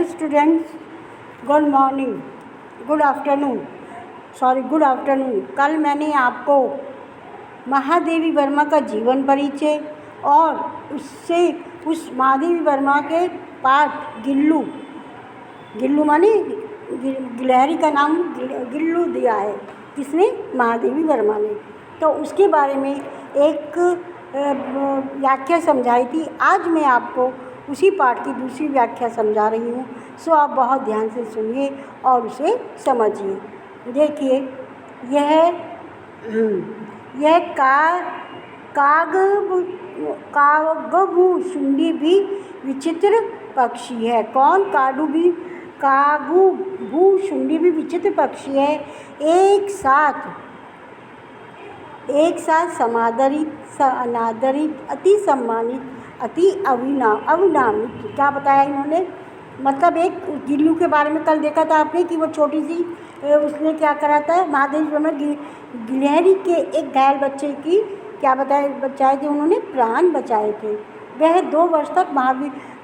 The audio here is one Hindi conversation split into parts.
Students, good morning, good afternoon, good afternoon. कल मैंने आपको महादेवी वर्मा का जीवन परिचय और उस महादेवी वर्मा के पाठ गिल्लू माने गिलहरी का नाम गिल्लू दिया है, किसने? महादेवी वर्मा ने। तो उसके बारे में एक व्याख्या समझाई थी। आज मैं आपको उसी पाठ की दूसरी व्याख्या समझा रही हूँ, सो आप बहुत ध्यान से सुनिए और उसे समझिए। देखिए, यह कागभू शुंडी भी विचित्र पक्षी है। कौन? कागभू शुंडी भी विचित्र पक्षी है। एक साथ समादरित, अनादरित, अति सम्मानित, अति अविनामित। क्या बताया इन्होंने? मतलब एक गिल्लू के बारे में कल देखा था आपने कि वो छोटी सी उसने क्या करा था, महादेवी वर्मा गिलहरी के एक घायल बच्चे की क्या बचाए थे उन्होंने? प्राण बचाए थे। वह 2 वर्ष तक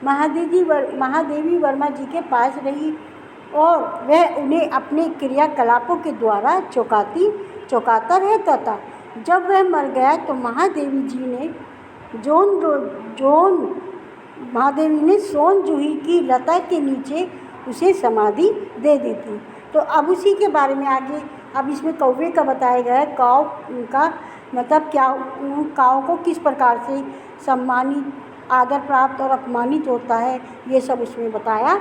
महादेवी वर्मा जी के पास रही और वह उन्हें अपने क्रियाकलापों के द्वारा चौंकाता रहता था। जब वह मर गया तो महादेवी ने सोन जूही की लता के नीचे उसे समाधि दे दी थी। तो अब उसी के बारे में आगे अब इसमें कौवे का बताया गया है। काव का मतलब क्या, काव को किस प्रकार से सम्मानित, आदर प्राप्त और अपमानित होता है, ये सब उसमें बताया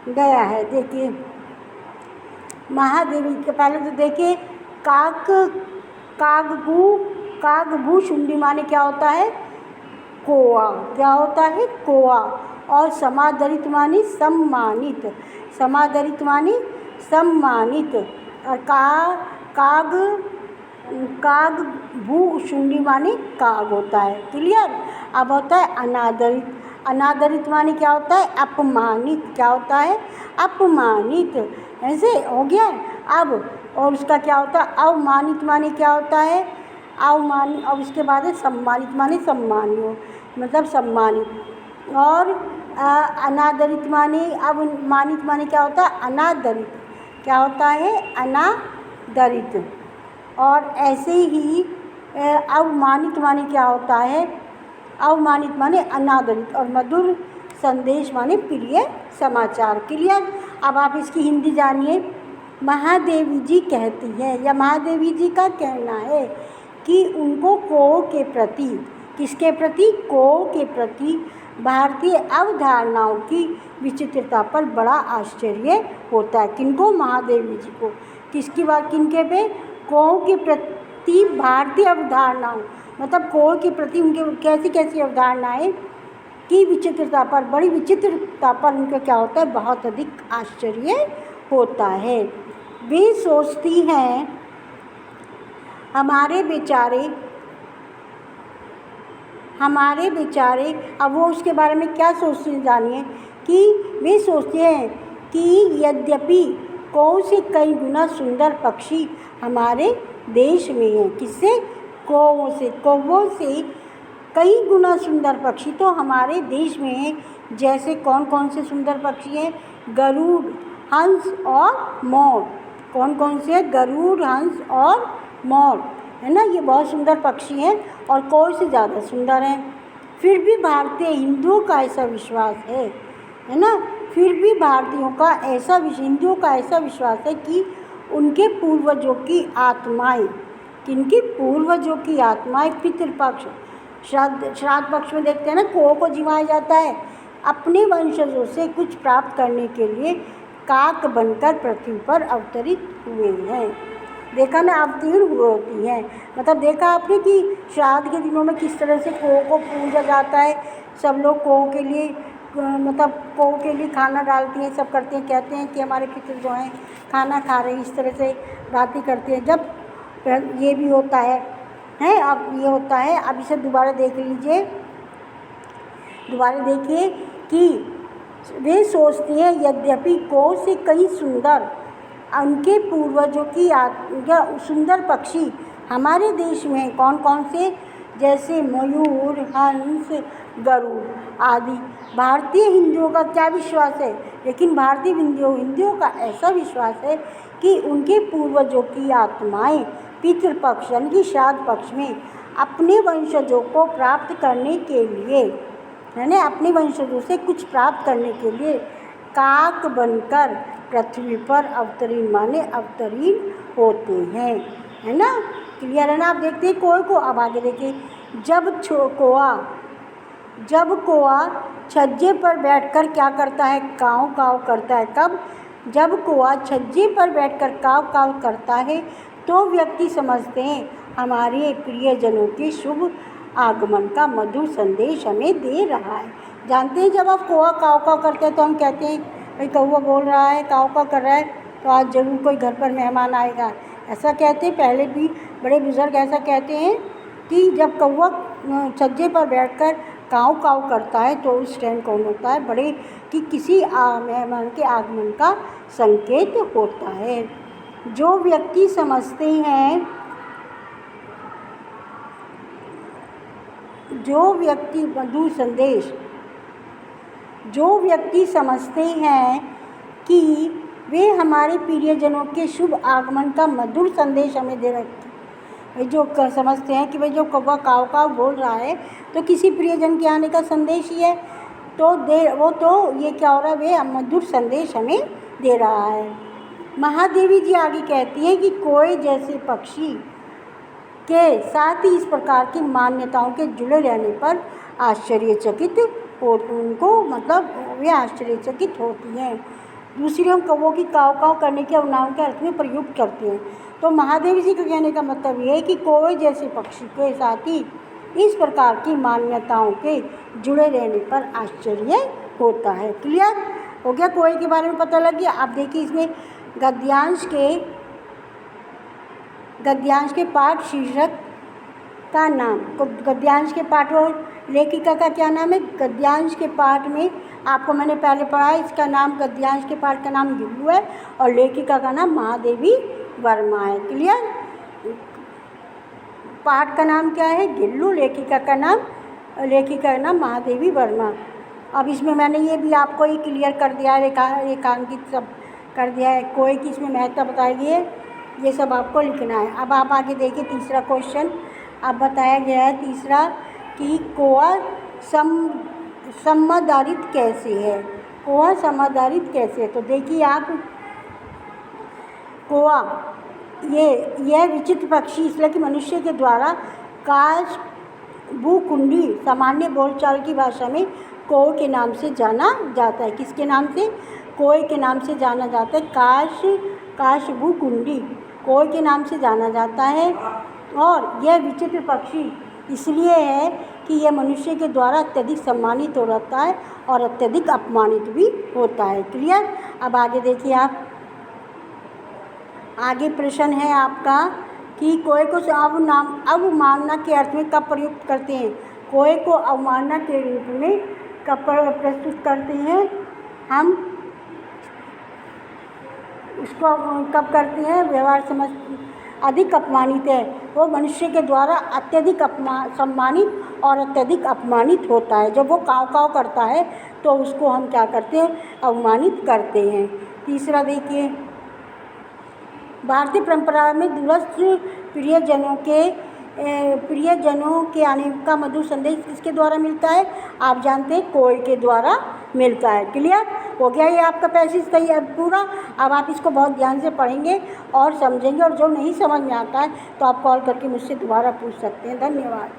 गया है। देखिए, महादेवी के पहले तो देखिए, कागभू शुंडी माने क्या होता है? कोआ। क्या होता है? कोआ। और समादरित माने सम्मानित। समादरित माने सम्मानित। और कागभू शुंडी माने काग होता है। क्लियर? अब होता है अनादरित। अनादरित माने क्या होता है? अपमानित। क्या होता है? अपमानित। ऐसे हो गया। अब और उसका क्या होता है? अवमानित माने क्या होता है? अवमानित। और उसके बाद है सम्मानित माने सम्मानीय, मतलब सम्मानित। और अनादरित माने, अवमानित माने क्या होता है? अनादरित। क्या होता है? अनादरित। और ऐसे ही अवमानित माने क्या होता है? अवमानित माने अनादरित। और मधुर संदेश माने प्रिय समाचार। क्लियर? अब आप इसकी हिंदी जानिए। महादेवी जी कहती है, या महादेवी जी का कहना है कि उनको कोओ के प्रति, किसके प्रति? कोओ के प्रति भारतीय अवधारणाओं की विचित्रता पर बड़ा आश्चर्य होता है। किनको? महादेवी जी को। किसकी बात? किनके पे? कोओ के प्रति भारतीय अवधारणाओं, मतलब कोओ के प्रति उनके कैसी कैसी अवधारणाएं की विचित्रता पर, बड़ी विचित्रता पर उनका क्या होता है? बहुत अधिक आश्चर्य होता है। वे सोचती हैं हमारे बेचारे, अब वो उसके बारे में क्या सोचते हैं जानिए, कि वे सोचते हैं कि यद्यपि कौओं से कई गुना सुंदर पक्षी हमारे देश में हैं। किससे? कौओं से। कौओं से कई गुना सुंदर पक्षी तो हमारे देश में हैं। जैसे कौन कौन से सुंदर पक्षी हैं? गरुड़, हंस और मोर। कौन कौन से? गरुड़, हंस और मोर, है ना। ये बहुत सुंदर पक्षी हैं और कौओं से ज़्यादा सुंदर हैं। फिर भी भारतीय हिंदुओं का ऐसा विश्वास है ना। फिर भी भारतीयों का हिंदुओं का ऐसा विश्वास है कि उनके पूर्वजों की आत्माएं, किनकी? पूर्वजों की आत्माएं पितृपक्ष, श्राद्ध पक्ष में देखते हैं ना, कौओं को जिमाया जाता है। अपने वंशजों से कुछ प्राप्त करने के लिए काक बनकर पृथ्वी पर अवतरित हुए हैं। देखा ना, अवतीर्ण हुए होती हैं। मतलब देखा आपने कि श्राद्ध के दिनों में किस तरह से कौओं को पूजा जाता है। सब लोग कौओं के लिए कौओं के लिए खाना डालती हैं, सब करते हैं, कहते हैं कि हमारे पितृ जो हैं खाना खा रहे हैं, इस तरह से बातें करते हैं। जब ये भी होता है अब ये होता है। अब इसे दोबारा देख लीजिए, दोबारा देखिए कि वे सोचते हैं यद्यपि कौओं से कई सुंदर, उनके पूर्वजों की सुंदर पक्षी हमारे देश में कौन कौन से? जैसे मयूर, हंस, गरुड़ आदि। भारतीय हिंदुओं का क्या विश्वास है? लेकिन भारतीय हिंदुओं का ऐसा विश्वास है कि उनके पूर्वजों की आत्माएं पितृपक्ष यानी कि श्राद्ध पक्ष में अपने वंशजों को प्राप्त करने के लिए, यानी अपने वंशजों से कुछ प्राप्त करने के लिए काक बनकर पृथ्वी पर अवतरीन होते हैं, है ना। क्लियर है ना। आप देखते हैं कोए को। अब आगे देखिए, जब कोआ छज्जे पर बैठकर क्या करता है? काव काव करता है। कब? जब कोआ छज्जे पर बैठकर काव काव करता है तो व्यक्ति समझते हैं हमारे प्रियजनों के शुभ आगमन का मधुर संदेश हमें दे रहा है। जानते हैं जब आप कौवा काव काव करते हैं तो हम कहते हैं भाई कौवा बोल रहा है, काव काव कर रहा है, तो आज ज़रूर कोई घर पर मेहमान आएगा, ऐसा कहते हैं। पहले भी बड़े बुज़ुर्ग ऐसा कहते हैं कि जब कौवा छज्जे पर बैठकर काव काव करता है तो उस टाइम कौन होता है? बड़े कि किसी मेहमान के आगमन का संकेत होता है। जो व्यक्ति समझते हैं जो व्यक्ति समझते हैं कि वे हमारे प्रियजनों के शुभ आगमन का मधुर संदेश हमें दे रहे हैं, जो समझते हैं कि भाई जो कौवा काव काव बोल रहा है तो किसी प्रियजन के आने का संदेश ही है, तो ये क्या हो रहा है? वे मधुर संदेश हमें दे रहा है। महादेवी जी आगे कहती हैं कि कोए जैसे पक्षी के साथ ही इस प्रकार की मान्यताओं के जुड़े रहने पर आश्चर्यचकित उनको मतलब वे आश्चर्यचकित होती हैं। दूसरी हम कौवों की काव काव करने के अवनाम के अर्थ में प्रयुक्त करते हैं। तो महादेवी जी के कहने का मतलब ये है कि कोए जैसे पक्षी के साथ ही इस प्रकार की मान्यताओं के जुड़े रहने पर आश्चर्य होता है। क्लियर हो गया? कोए के बारे में पता लग गया। आप देखिए इसमें गद्यांश के पाठ शीर्षक का नाम, तो गद्यांश के पाठ और लेखिका का क्या नाम है? गद्यांश के पाठ में आपको मैंने पहले पढ़ा है, इसका नाम गद्यांश के पाठ का नाम गिल्लू है और लेखिका का नाम महादेवी वर्मा है। क्लियर? पाठ का नाम क्या है? गिल्लू। लेखिका का नाम महादेवी वर्मा। अब इसमें मैंने ये भी आपको ही क्लियर कर दिया है, रेखांकित सब कर दिया है। कोई की इसमें महत्ता बताएगी ये सब आपको लिखना है। अब आप आगे देखिए तीसरा क्वेश्चन। अब बताया गया है तीसरा कि कौवा समाधारित कैसे है? कौवा समाधारित कैसे है? तो देखिए आप, कौवा यह विचित्र पक्षी इसलिए कि मनुष्य के द्वारा काशबुकुंडी सामान्य बोलचाल की भाषा में कौवे के नाम से जाना जाता है। किसके नाम से? कौवे के नाम से जाना जाता है। काशबुकुंडी कौवे के नाम से जाना जाता है। और यह विचित्र पक्षी इसलिए है कि यह मनुष्य के द्वारा अत्यधिक सम्मानित हो रहता है और अत्यधिक अपमानित भी होता है। क्लियर? अब आगे देखिए आप, आगे प्रश्न है आपका कि कौवे को अवमानना के अर्थ में कब प्रयुक्त करते हैं? कौवे को अवमानना के रूप में कब प्रस्तुत करते हैं? हम उसको कब करते हैं? व्यवहार समझ अधिक अपमानित है, वो मनुष्य के द्वारा अत्यधिक सम्मानित और अत्यधिक अपमानित होता है। जब वो काव काव करता है तो उसको हम क्या करते हैं? अवमानित करते हैं। तीसरा देखिए, भारतीय परंपरा में दूरस्थ प्रियजनों के आने का मधुर संदेश किसके द्वारा मिलता है? आप जानते हैं कौवे के द्वारा मिलता है। क्लियर हो गया? ये आपका पैसेज सही है पूरा। अब आप इसको बहुत ध्यान से पढ़ेंगे और समझेंगे, और जो नहीं समझ में आता है तो आप कॉल करके मुझसे दोबारा पूछ सकते हैं। धन्यवाद।